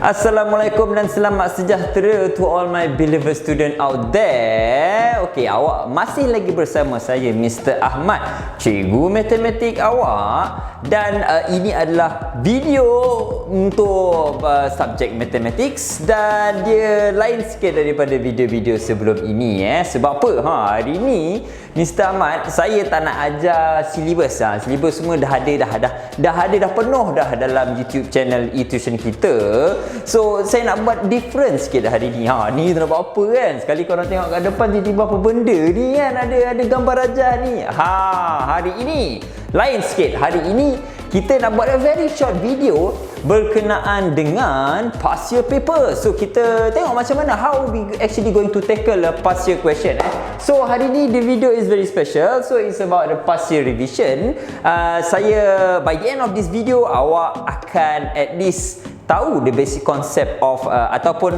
Assalamualaikum dan selamat sejahtera to all my beloved student out there. Okey, awak masih lagi bersama saya Mr. Ahmad, cikgu matematik awak, dan ini adalah video untuk subjek mathematics dan dia lain sikit daripada video-video sebelum ini Sebab apa? Hari ini Mr. Ahmad, saya tak nak ajar silibus silibus semua dah penuh dah dalam YouTube channel e-tuition kita. So saya nak buat different sikit hari ni. Ni tak nak buat apa kan? Sekali korang tengok kat depan tiba-tiba apa benda ni kan? Ada gambar rajah ni. Hari ini lain sikit. Hari ini kita nak buat a very short video berkenaan dengan past year paper. So kita tengok macam mana how we actually going to tackle a past year question. So hari ni the video is very special. So it's about the past year revision. Saya by the end of this video awak akan at least tahu the basic concept of ataupun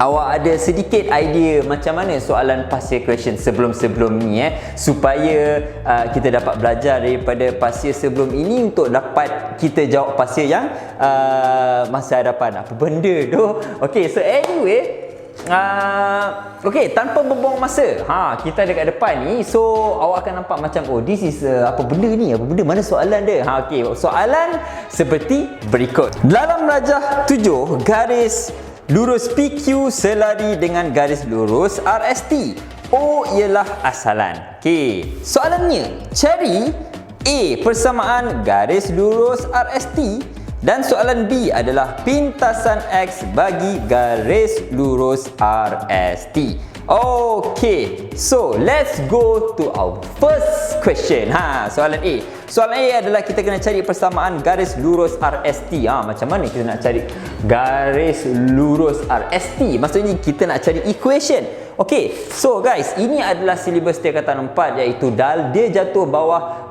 awak ada sedikit idea macam mana soalan past year question sebelum-sebelum ni supaya kita dapat belajar daripada past year sebelum ini untuk dapat kita jawab past year yang masa hadapan. Apa benda tu? Okay, so anyway, okay, tanpa membuang masa, kita ada kat depan ni. So awak akan nampak macam, oh this is apa benda ni? Apa benda? Mana soalan dia? Okay, soalan seperti berikut. Dalam rajah 7 garis lurus PQ selari dengan garis lurus RST. O ialah asalan. Okey, soalannya cari A persamaan garis lurus RST dan soalan B adalah pintasan X bagi garis lurus RST. Okay, so let's go to our first question. Soalan A. Soalan A adalah kita kena cari persamaan garis lurus RST. Macam mana kita nak cari garis lurus RST? Maksudnya kita nak cari equation. Okay, so guys, ini adalah silibus tingkatan 4 iaitu DAL. Dia jatuh bawah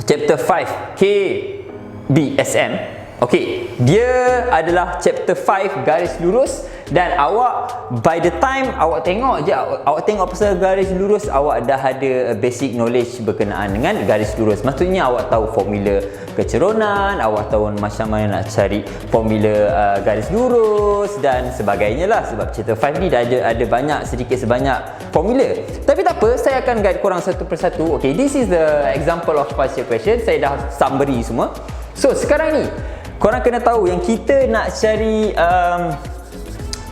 chapter 5 KBSM. Okey, dia adalah chapter 5 garis lurus dan awak by the time awak tengok pasal garis lurus, awak dah ada basic knowledge berkenaan dengan garis lurus. Maksudnya awak tahu formula keceronan, awak tahu macam mana nak cari formula garis lurus dan sebagainya lah. Sebab chapter 5 ni dah ada banyak sedikit sebanyak formula. Tapi tak apa, saya akan guide korang satu persatu. Okey, this is the example of past year question. Saya dah summary semua. So sekarang ni korang kena tahu yang kita nak cari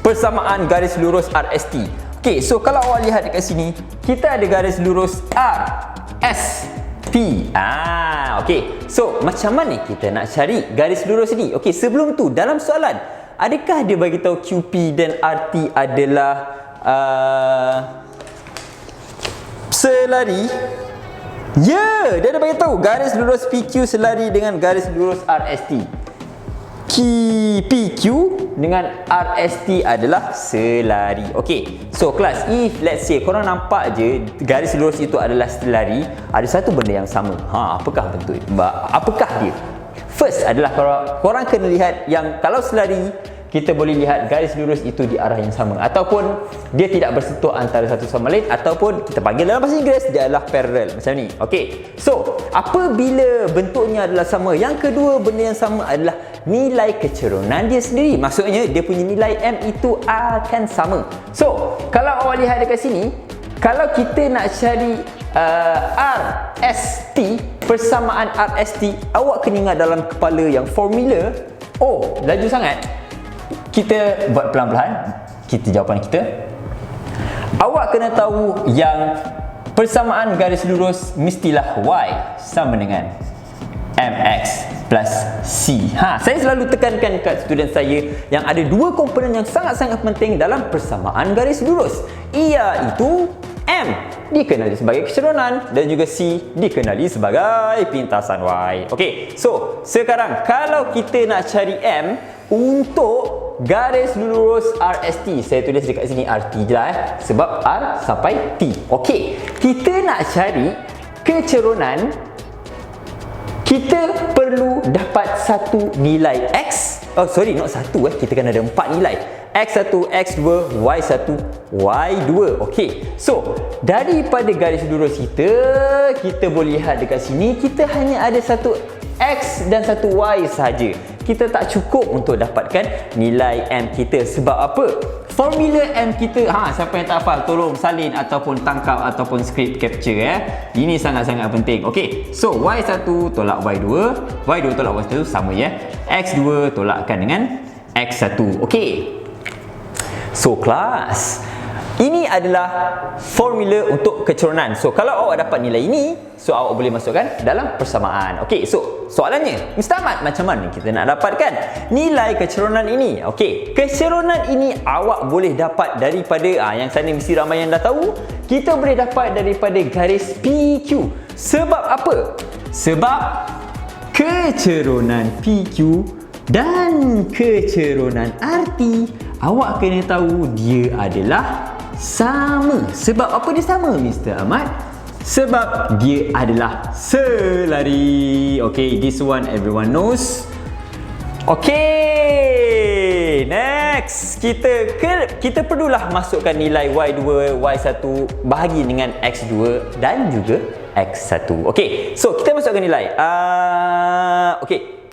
persamaan garis lurus RST. Okay, so kalau awak lihat dekat sini, kita ada garis lurus RST. Okay, so macam mana kita nak cari garis lurus ni? Okay, sebelum tu dalam soalan, adakah dia bagi tahu QP dan RT adalah selari? Ya, dia ada bagi tahu garis lurus PQ selari dengan garis lurus RST. PQ dengan RST adalah selari. Okey, so kelas, if let's say korang nampak je garis lurus itu adalah selari, ada satu benda yang sama. Apakah bentuk? Apakah dia? First adalah korang kena lihat yang kalau selari, kita boleh lihat garis lurus itu di arah yang sama ataupun dia tidak bersentuh antara satu sama lain, ataupun kita panggil dalam bahasa Inggeris dia adalah parallel macam ni. Okey, so apabila bentuknya adalah sama, yang kedua benda yang sama adalah nilai keceronan dia sendiri. Maksudnya dia punya nilai M itu akan sama. So kalau awak lihat dekat sini, kalau kita nak cari RST, persamaan RST, awak kena ingat dalam kepala yang formula. Oh, laju sangat. Kita buat pelan-pelan. Kita jawapan kita. Awak kena tahu yang persamaan garis lurus mestilah Y sama dengan MX plus C. Saya selalu tekankan kat student saya yang ada dua komponen yang sangat-sangat penting dalam persamaan garis lurus, iaitu M dikenali sebagai keceronan dan juga C dikenali sebagai pintasan Y. Okey, so sekarang kalau kita nak cari M untuk garis lurus RST, saya tulis dekat sini RT je lah sebab R sampai T. Okey, kita nak cari keceronan, kita perlu dapat satu nilai X. Oh sorry, not satu kita kan ada 4 nilai. X1, X2, Y1, Y2. Okey, so daripada garis lurus kita boleh lihat dekat sini kita hanya ada satu X dan satu Y sahaja. kita tak cukup untuk dapatkan nilai M kita. Sebab apa? Formula M kita, siapa yang tak faham tolong salin ataupun tangkap ataupun script capture Ini sangat-sangat penting. Okey, so Y1 tolak Y2, Y2 tolak Y1 sama X2 tolakkan dengan X1. Okey. So kelas, ini adalah formula untuk kecerunan. So kalau awak dapat nilai ini, so awak boleh masukkan dalam persamaan. Okey, so soalannya, Mr. Ahmad, macam mana kita nak dapatkan nilai kecerunan ini? Okey, kecerunan ini awak boleh dapat daripada yang sana mesti ramai yang dah tahu. Kita boleh dapat daripada garis PQ. Sebab apa? Sebab kecerunan PQ dan kecerunan RT, awak kena tahu dia adalah sama. Sebab apa dia sama, Mr. Ahmad? Sebab dia adalah selari. Okay, this one everyone knows. Okay, next kita perlulah masukkan nilai Y2, Y1 bahagi dengan X2 dan juga X1. Okay, so kita masukkan nilai. Okay,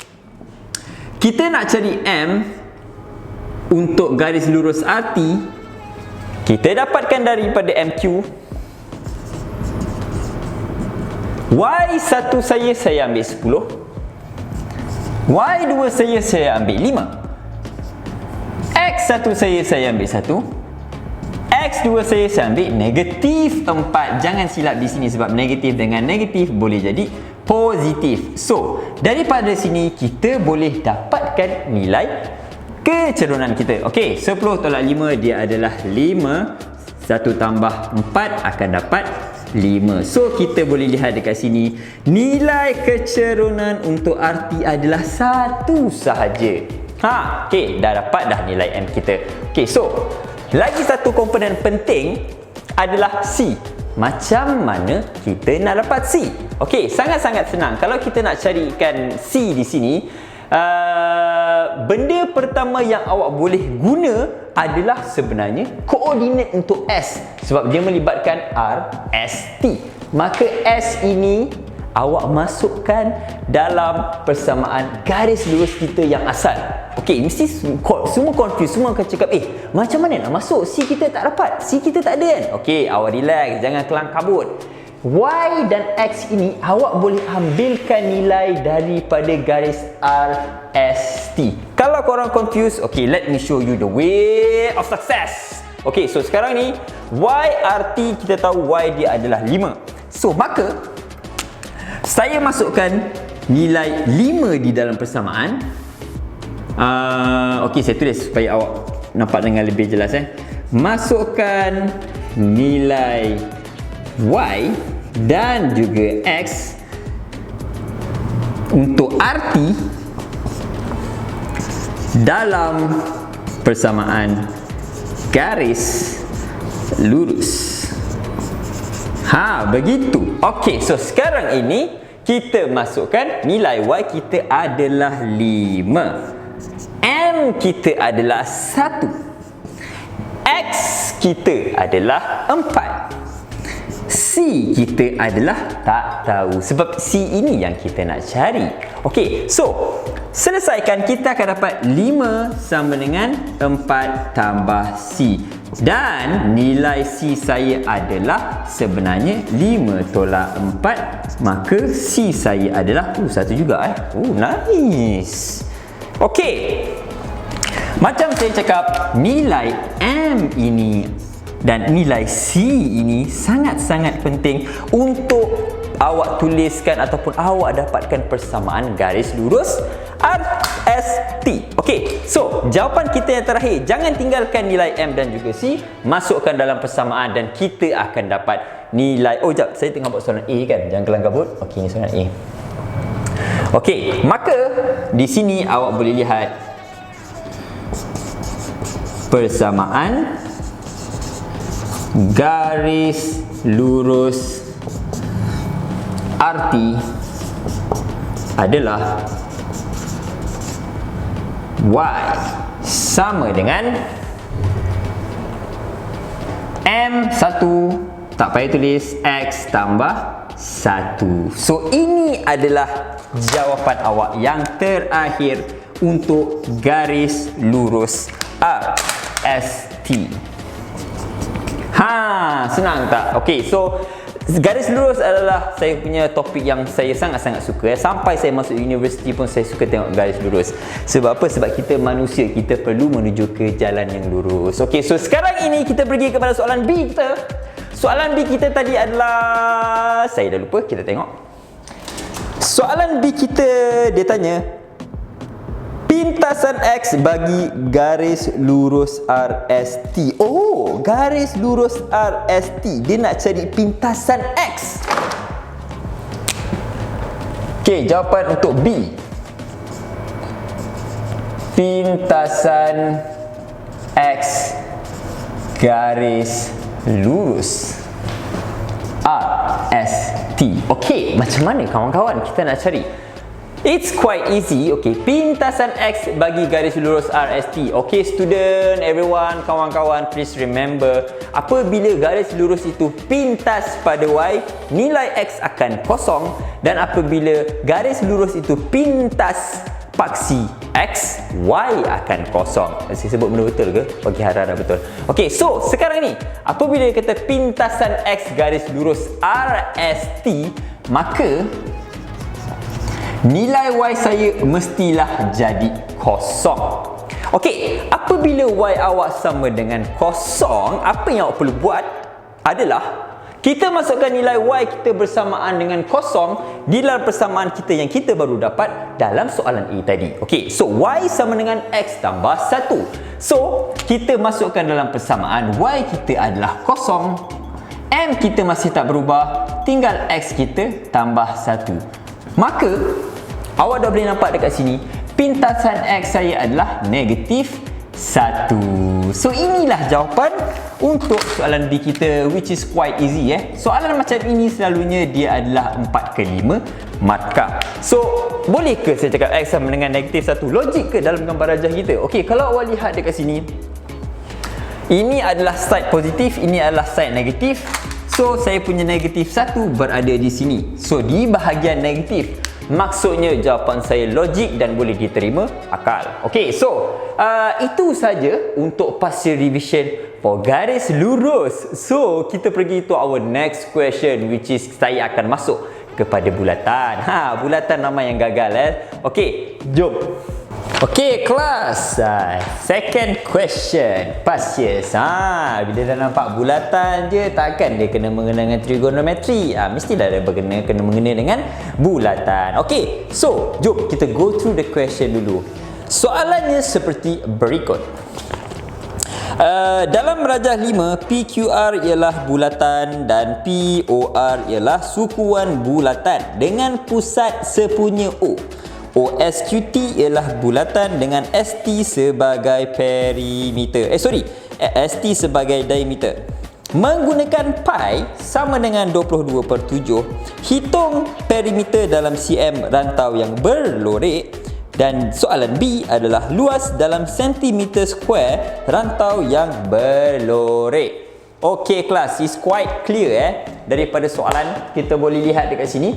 kita nak cari M untuk garis lurus RT. Kita dapatkan daripada MQ. Y1 saya ambil 10. Y2 saya ambil 5. X1 saya ambil 1. X2 saya ambil negatif 4. Jangan silap di sini sebab negatif dengan negatif boleh jadi positif. So, daripada sini kita boleh dapatkan nilai kecerunan kita. Okey, 10 tolak 5 dia adalah 5. 1 tambah 4 akan dapat 5. So, kita boleh lihat dekat sini, nilai kecerunan untuk RT adalah 1 sahaja. Okey, dah dapat dah nilai M kita. Okey, so, lagi satu komponen penting adalah C. Macam mana kita nak dapat C? Okey, sangat-sangat senang. Kalau kita nak carikan C di sini, benda pertama yang awak boleh guna adalah sebenarnya koordinat untuk S, sebab dia melibatkan R, S, T. Maka S ini awak masukkan dalam persamaan garis lurus kita yang asal. Okey, mesti semua confuse, semua akan cakap, macam mana nak masuk? C kita tak dapat, C kita tak ada kan? Okey, awak relax, jangan kelang kabut. Y dan X ini awak boleh ambilkan nilai daripada garis RST. Kalau korang confused, okay, let me show you the way of success. Okay, so sekarang ni YRT kita tahu Y dia adalah 5. So maka saya masukkan nilai 5 di dalam persamaan. Okay, saya tulis supaya awak nampak dengan lebih jelas. Masukkan nilai Y dan juga X untuk RT dalam persamaan garis lurus. Begitu. Okey, so sekarang ini kita masukkan nilai Y kita adalah 5. M kita adalah 1. X kita adalah 4. C kita adalah tak tahu, sebab C ini yang kita nak cari. Okey, so selesaikan, kita akan dapat 5 sama dengan 4 tambah C. Dan nilai C saya adalah sebenarnya 5 tolak 4. Maka C saya adalah 1 juga. Nice. Okey, macam saya cakap, nilai M ini dan nilai C ini sangat-sangat penting untuk awak tuliskan ataupun awak dapatkan persamaan garis lurus RST. Okey, so jawapan kita yang terakhir, jangan tinggalkan nilai M dan juga C, masukkan dalam persamaan dan kita akan dapat nilai. Jap, saya tengah buat soalan A kan, jangan kelang kabut. Okey, ni soalan A. Okey, maka di sini awak boleh lihat persamaan garis lurus RT adalah Y sama dengan M1, tak payah tulis, X tambah 1. So ini adalah jawapan awak yang terakhir untuk garis lurus RST. Senang tak? Okey, so garis lurus adalah saya punya topik yang saya sangat-sangat suka. Sampai saya masuk universiti pun saya suka tengok garis lurus. Sebab apa? Sebab kita manusia, kita perlu menuju ke jalan yang lurus. Okey, so sekarang ini kita pergi kepada soalan B kita. Soalan B kita tadi adalah, saya dah lupa, kita tengok. Soalan B kita, dia tanya pintasan X bagi garis lurus RST. Oh, garis lurus RST. Dia nak cari pintasan X. Okey, jawapan untuk B. Pintasan X garis lurus RST. Okey, macam mana kawan-kawan kita nak cari? It's quite easy. Okay, pintasan X bagi garis lurus RST. Okay, student, everyone, kawan-kawan, please remember, apabila garis lurus itu pintas pada Y, nilai X akan kosong. Dan apabila garis lurus itu pintas paksi X, Y akan kosong. Saya sebut benda betul ke? Bagi harap betul. Okay, so sekarang ni, apabila kata pintasan X garis lurus RST, maka nilai Y saya mestilah jadi kosong. Okey, apabila Y awak sama dengan kosong, apa yang awak perlu buat adalah kita masukkan nilai Y kita bersamaan dengan kosong di dalam persamaan kita yang kita baru dapat dalam soalan A tadi. Okey, so Y sama dengan X tambah 1. So, kita masukkan dalam persamaan Y kita adalah kosong, M kita masih tak berubah, tinggal X kita tambah 1. Maka awak dah boleh nampak dekat sini, pintasan X saya adalah negatif 1. So inilah jawapan untuk soalan B kita, which is quite easy. Soalan macam ini selalunya dia adalah 4 ke 5 markah. So boleh ke saya cakap X sama dengan negatif 1? Logik ke dalam gambar rajah kita? Okey, kalau awak lihat dekat sini, ini adalah side positif, ini adalah side negatif. So saya punya negatif 1 berada di sini. So di bahagian negatif, maksudnya jawapan saya logik dan boleh diterima akal. Okey, so itu saja untuk partial revision for garis lurus. So kita pergi to our next question, which is saya akan masuk kepada bulatan. Bulatan nama yang gagal. Okey, jom. Okey, kelas. Second question, partial. Bila dah nampak bulatan je, takkan dia kena mengena dengan trigonometri. Mestilah dia kena mengena dengan bulatan. Okey, so jom kita go through the question dulu. Soalannya seperti berikut. Dalam rajah 5, PQR ialah bulatan dan POR ialah sukuan bulatan dengan pusat sepunya O. OSQT ialah bulatan dengan ST sebagai perimeter. ST sebagai diameter. Menggunakan pi sama dengan 22/7, hitung perimeter dalam cm rantau yang berlorek. Dan soalan B adalah luas dalam centimeter square rantau yang berlorek. Okey kelas, is quite clear daripada soalan kita boleh lihat dekat sini.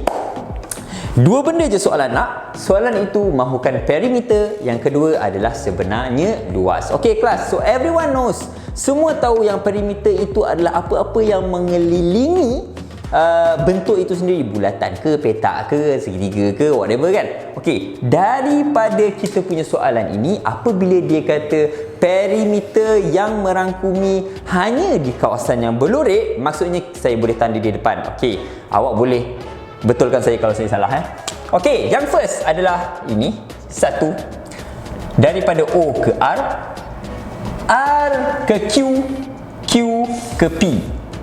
Dua benda je soalan nak. Soalan itu mahukan perimeter, yang kedua adalah sebenarnya luas. Okey kelas, so everyone knows, semua tahu yang perimeter itu adalah apa-apa yang mengelilingi bentuk itu sendiri, bulatan ke, petak ke, segitiga ke, whatever kan. Okey, daripada kita punya soalan ini, apabila dia kata perimeter yang merangkumi hanya di kawasan yang berlorek, maksudnya saya boleh tanda di depan. Okey, awak boleh betulkan saya kalau saya salah. Okey, yang first adalah ini, satu daripada O ke R, R ke Q, Q ke P.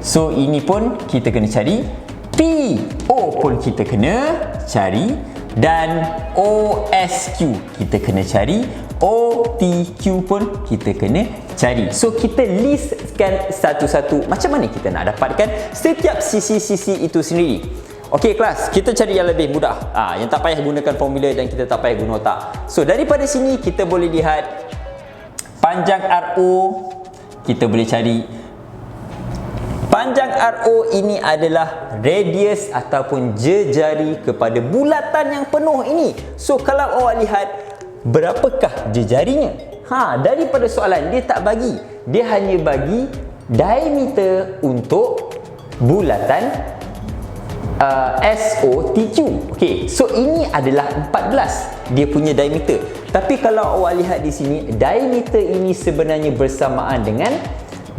So ini pun kita kena cari, PO pun kita kena cari, dan OSQ kita kena cari, OTQ pun kita kena cari. So kita listkan satu-satu macam mana kita nak dapatkan setiap sisi-sisi itu sendiri. Okey kelas, kita cari yang lebih mudah. Yang tak payah gunakan formula dan kita tak payah guna otak. So daripada sini kita boleh lihat panjang RO, kita boleh cari panjang RO ini adalah radius ataupun jejari kepada bulatan yang penuh ini. So kalau awak lihat berapakah jejarinya? Daripada soalan dia tak bagi. Dia hanya bagi diameter untuk bulatan SOTQ. Okey, so ini adalah 14 dia punya diameter. Tapi kalau awak lihat di sini, diameter ini sebenarnya bersamaan dengan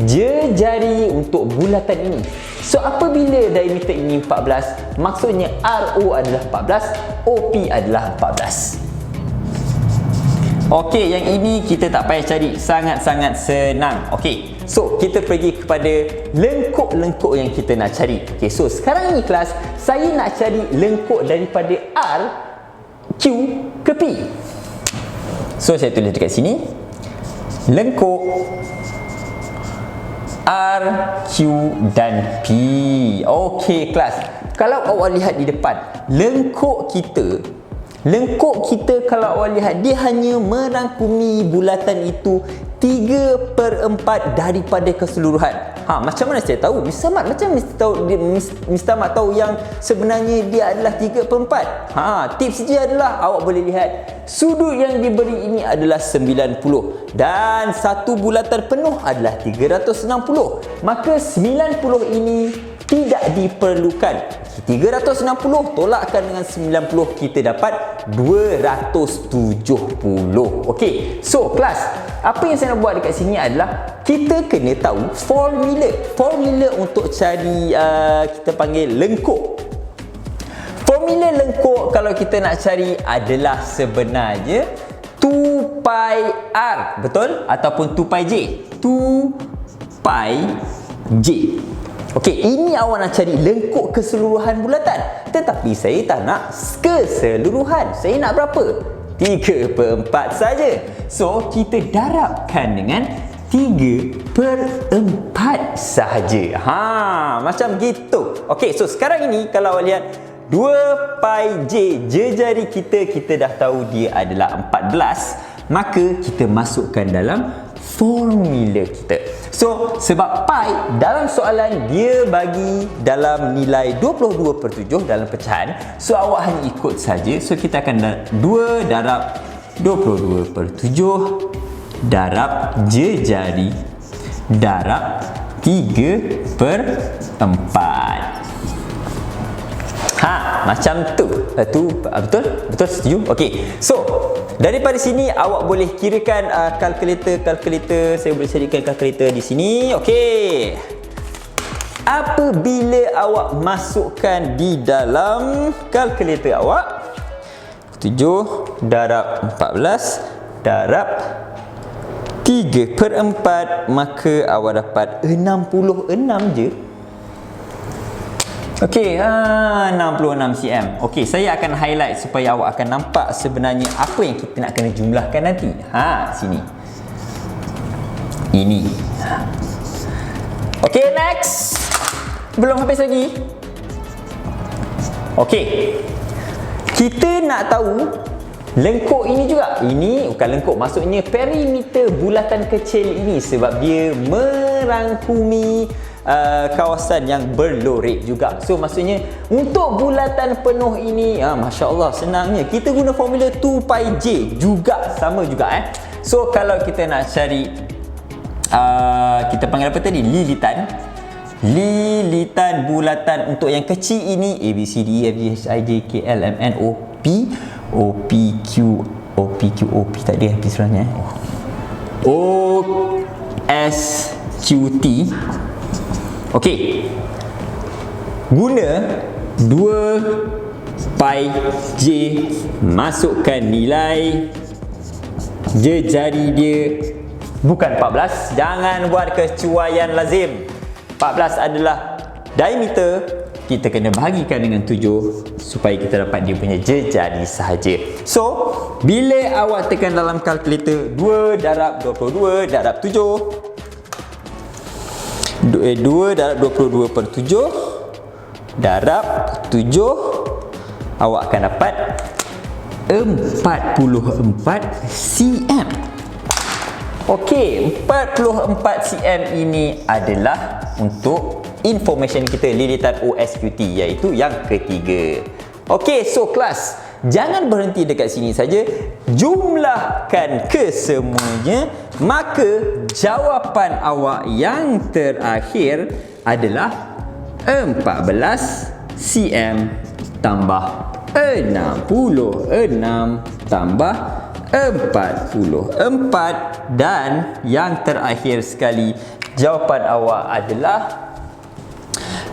jejari untuk bulatan ini. So apabila diameter ini 14, maksudnya RO adalah 14, OP adalah 14. Okey, yang ini kita tak payah cari, sangat-sangat senang. Okey, so kita pergi kepada lengkuk-lengkuk yang kita nak cari. Okey, so sekarang ni kelas, saya nak cari lengkuk daripada R, Q ke P. So saya tulis dekat sini, lengkuk R, Q dan P. Okey kelas, kalau awak lihat di depan, lengkuk kita kalau awak lihat, dia hanya merangkumi bulatan itu 3/4 daripada keseluruhan. Macam mana saya tahu? Mr. Ahmad macam Mr. Ahmad tahu yang sebenarnya dia adalah 3/4. Tips dia adalah awak boleh lihat sudut yang diberi ini adalah 90 dan satu bulatan penuh adalah 360. Maka 90 ini tidak diperlukan. 360 tolakkan dengan 90, kita dapat 270. Okey, so kelas, apa yang saya nak buat dekat sini adalah kita kena tahu formula untuk cari kita panggil lengkuk. Formula lengkuk kalau kita nak cari adalah sebenarnya 2 pi R, betul? Ataupun 2 pi J. 2 pi J. Okey, ini awak nak cari lengkuk keseluruhan bulatan. Tetapi saya tak nak keseluruhan. Saya nak berapa? 3/4 saja. So, kita darabkan dengan 3/4 sahaja. Macam gitu. Okey, so sekarang ini kalau awak lihat 2 pi J, jejari kita dah tahu dia adalah 14. Maka kita masukkan dalam formula kita. So, sebab pi dalam soalan dia bagi dalam nilai 22/7 dalam pecahan. So, awak hanya ikut saja. So, kita akan 2 darab 22/7 darab jejari darab 3/4. Macam tu. Betul setuju? Okey. So, daripada sini awak boleh kirakan kalkulator. Saya boleh carikan kalkulator di sini. Okey. Apabila awak masukkan di dalam kalkulator awak 7 darab 14 darab 3/4, maka awak dapat 66 je. Okey, 66 cm. Okey, saya akan highlight supaya awak akan nampak sebenarnya apa yang kita nak kena jumlahkan nanti. Sini. Ini. Okey, next. Belum habis lagi. Okey. Kita nak tahu lengkuk ini juga. Ini bukan lengkuk, maksudnya perimeter bulatan kecil ini sebab dia merangkumi kawasan yang berloret juga. So maksudnya untuk bulatan penuh ini, Masya Allah senangnya kita guna formula 2 pi J juga, sama juga So kalau kita nak cari kita panggil apa tadi, lilitan bulatan untuk yang kecil ini, A, B, C, D, E, F, G, H, I, J, K, L, M, N, O, P, O, P, Q, O, P, Q, O, P tak ada P sebenarnya O, S, Q, T. Okey, guna 2 pi J, masukkan nilai jejari dia bukan 14. Jangan buat kecuaian lazim. 14 adalah diameter, kita kena bahagikan dengan 7 supaya kita dapat dia punya jejari sahaja. So, bila awak tekan dalam kalkulator 2 darab 22 darab 7, 2 darab 22/7 darab 7, awak akan dapat 44 cm. Okey, 44 cm ini adalah untuk information kita lilitan OSQT, iaitu yang ketiga. Okey, so kelas, Jangan berhenti dekat sini saja. Jumlahkan kesemuanya, maka jawapan awak yang terakhir adalah 14 cm tambah 66 tambah 44, dan yang terakhir sekali jawapan awak adalah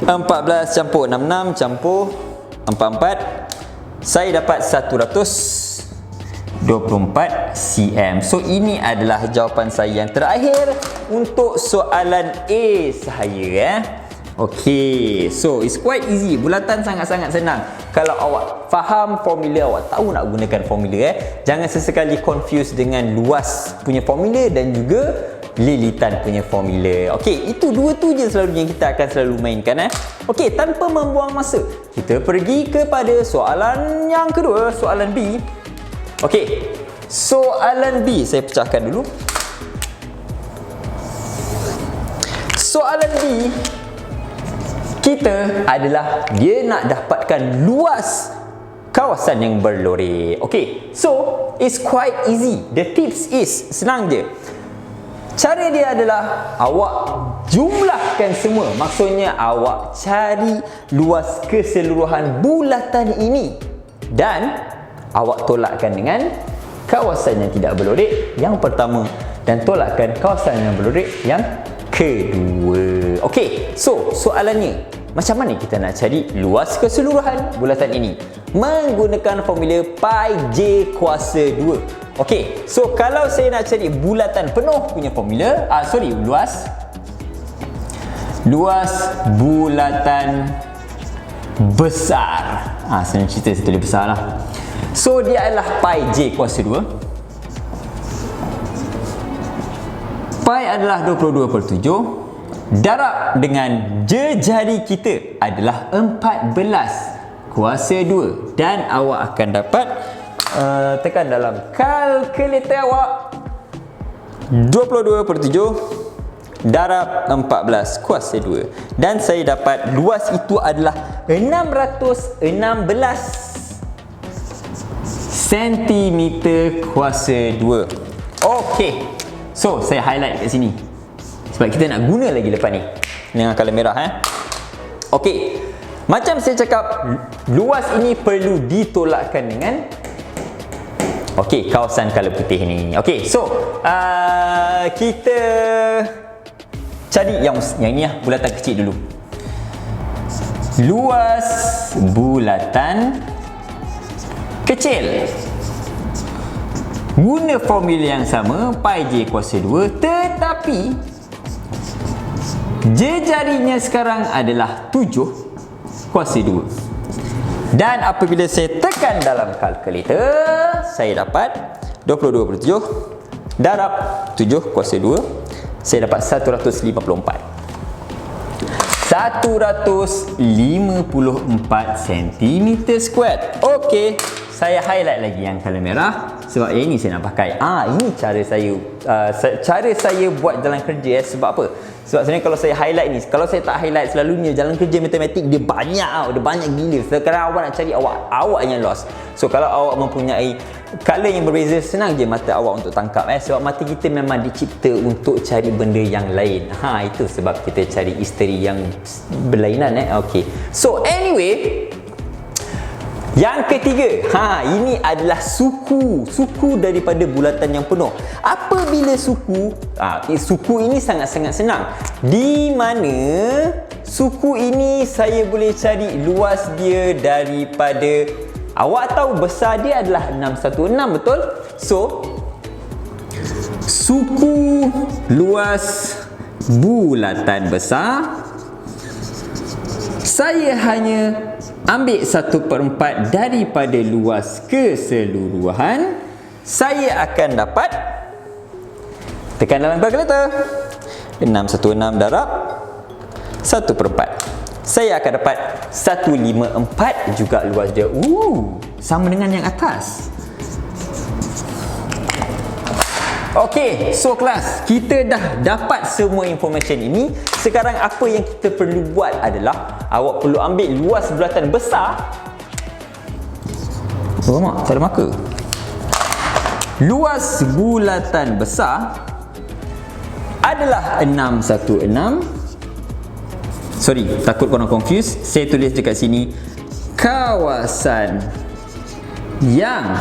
14 campur 66 campur 44. Saya dapat 124 cm. So ini adalah jawapan saya yang terakhir untuk soalan A saya. Okey, so it's quite easy. Bulatan sangat-sangat senang. Kalau awak faham formula, awak tahu nak gunakan formula, jangan sesekali confuse dengan luas punya formula dan juga lilitan punya formula. Okey, itu dua tu je selalunya kita akan selalu mainkan. Okey, tanpa membuang masa, kita pergi kepada soalan yang kedua, soalan B. Okey, soalan B saya pecahkan dulu. Soalan B kita adalah dia nak dapatkan luas kawasan yang berlori. Okey, so it's quite easy. The tips is senang je. Cara dia adalah awak jumlahkan semua. Maksudnya awak cari luas keseluruhan bulatan ini dan awak tolakkan dengan kawasan yang tidak berlorek yang pertama dan tolakkan kawasan yang berlorek yang kedua. Okey, so soalannya, macam mana kita nak cari luas keseluruhan bulatan ini? Menggunakan formula pi j kuasa 2. Okey, so kalau saya nak cari bulatan penuh punya formula, luas bulatan besar. Saya cerita saya tulis besar lah. So dia adalah pi j kuasa 2. Pi adalah 22/7. Darab dengan jejari kita adalah 14 kuasa 2. Dan awak akan dapat tekan dalam kalkulator awak 22/7 darab 14 kuasa 2. Dan saya dapat luas itu adalah 616 cm kuasa 2. Okey, so saya highlight kat sini sebab kita nak guna lagi lepas ni dengan color merah. Okey, macam saya cakap, luas ini perlu ditolakkan dengan kawasan color putih ni. Okey, so kita cari yang ini lah, bulatan kecil dulu. Luas bulatan kecil guna formula yang sama, pi j kuasa 2, tetapi jejarinya sekarang adalah 7 kuasa 2. Dan apabila saya tekan dalam kalkulator, saya dapat 22/7 darab 7 kuasa 2. Saya dapat 154 cm². Okey, saya highlight lagi yang color merah sebab yang ini saya nak pakai. Ini cara saya buat jalan kerja. Sebab apa? Sebab sebenarnya kalau saya highlight ni, kalau saya tak highlight, selalunya jalan kerja matematik dia banyak gila. Sekarang awak nak cari, awak yang lost. So kalau awak mempunyai color yang berbeza, senang je mata awak untuk tangkap. Sebab mata kita memang dicipta untuk cari benda yang lain. Itu sebab kita cari isteri yang berlainan. Okey. So anyway, yang ketiga, ini adalah suku daripada bulatan yang penuh. Apabila suku, suku ini sangat-sangat senang. Di mana suku ini saya boleh cari luas dia daripada, awak tahu besar dia adalah 616, betul? So suku luas bulatan besar, saya hanya ambil 1/4 daripada luas keseluruhan. Saya akan dapat, tekan dalam kalkulator, 616 darab 1/4. Saya akan dapat 154 juga luas dia. Sama dengan yang atas. Okey, so kelas, kita dah dapat semua information ini. Sekarang apa yang kita perlu buat adalah awak perlu ambil luas bulatan besar Oh mak, tak ada marker. Luas bulatan besar adalah 616. Sorry, takut korang confuse. Saya tulis dekat sini kawasan yang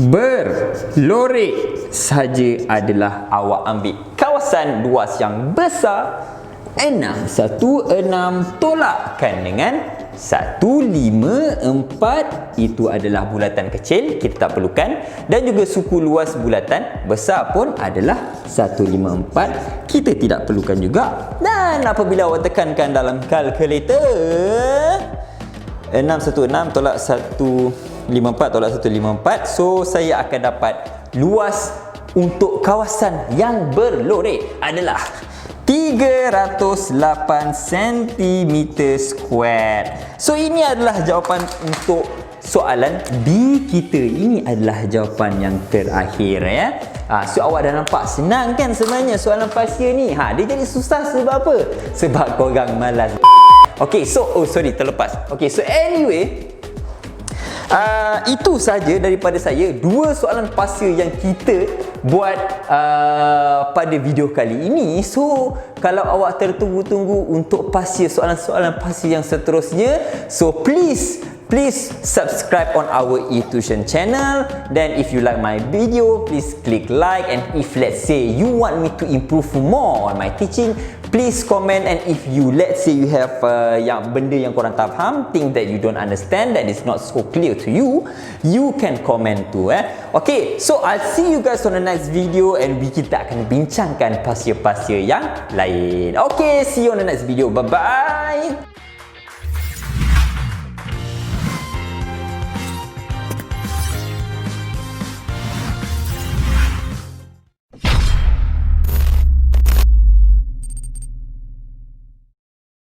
berlorek saja adalah awak ambil kawasan luas yang besar 616 tolakkan dengan 154. Itu adalah bulatan kecil, kita tak perlukan. Dan juga suku luas bulatan besar pun adalah 154, kita tidak perlukan juga. Dan apabila awak tekankan dalam kalkulator, 616 tolak 154 tolak 154, so saya akan dapat luas untuk kawasan yang berlorek adalah 308 cm². So ini adalah jawapan untuk soalan B kita. Ini adalah jawapan yang terakhir ya. So awak dah nampak senang kan sebenarnya soalan pasir ni. Dia jadi susah sebab apa? Sebab korang malas. Okay, so terlepas. Okay, so anyway, itu saja daripada saya. 2 soalan pasir yang kita buat pada video kali ini. So kalau awak tertunggu-tunggu untuk pasir soalan-soalan pasir yang seterusnya, so please subscribe on our eTution channel. Then if you like my video, please click like. And if let's say you want me to improve more on my teaching, please comment. And if you, let's say you have yang benda yang korang tak faham, thing that you don't understand, that is not so clear to you, you can comment too. Okay, so I'll see you guys on the next video, and kita akan bincangkan pasir-pasir yang lain. Okay, see you on the next video. Bye bye.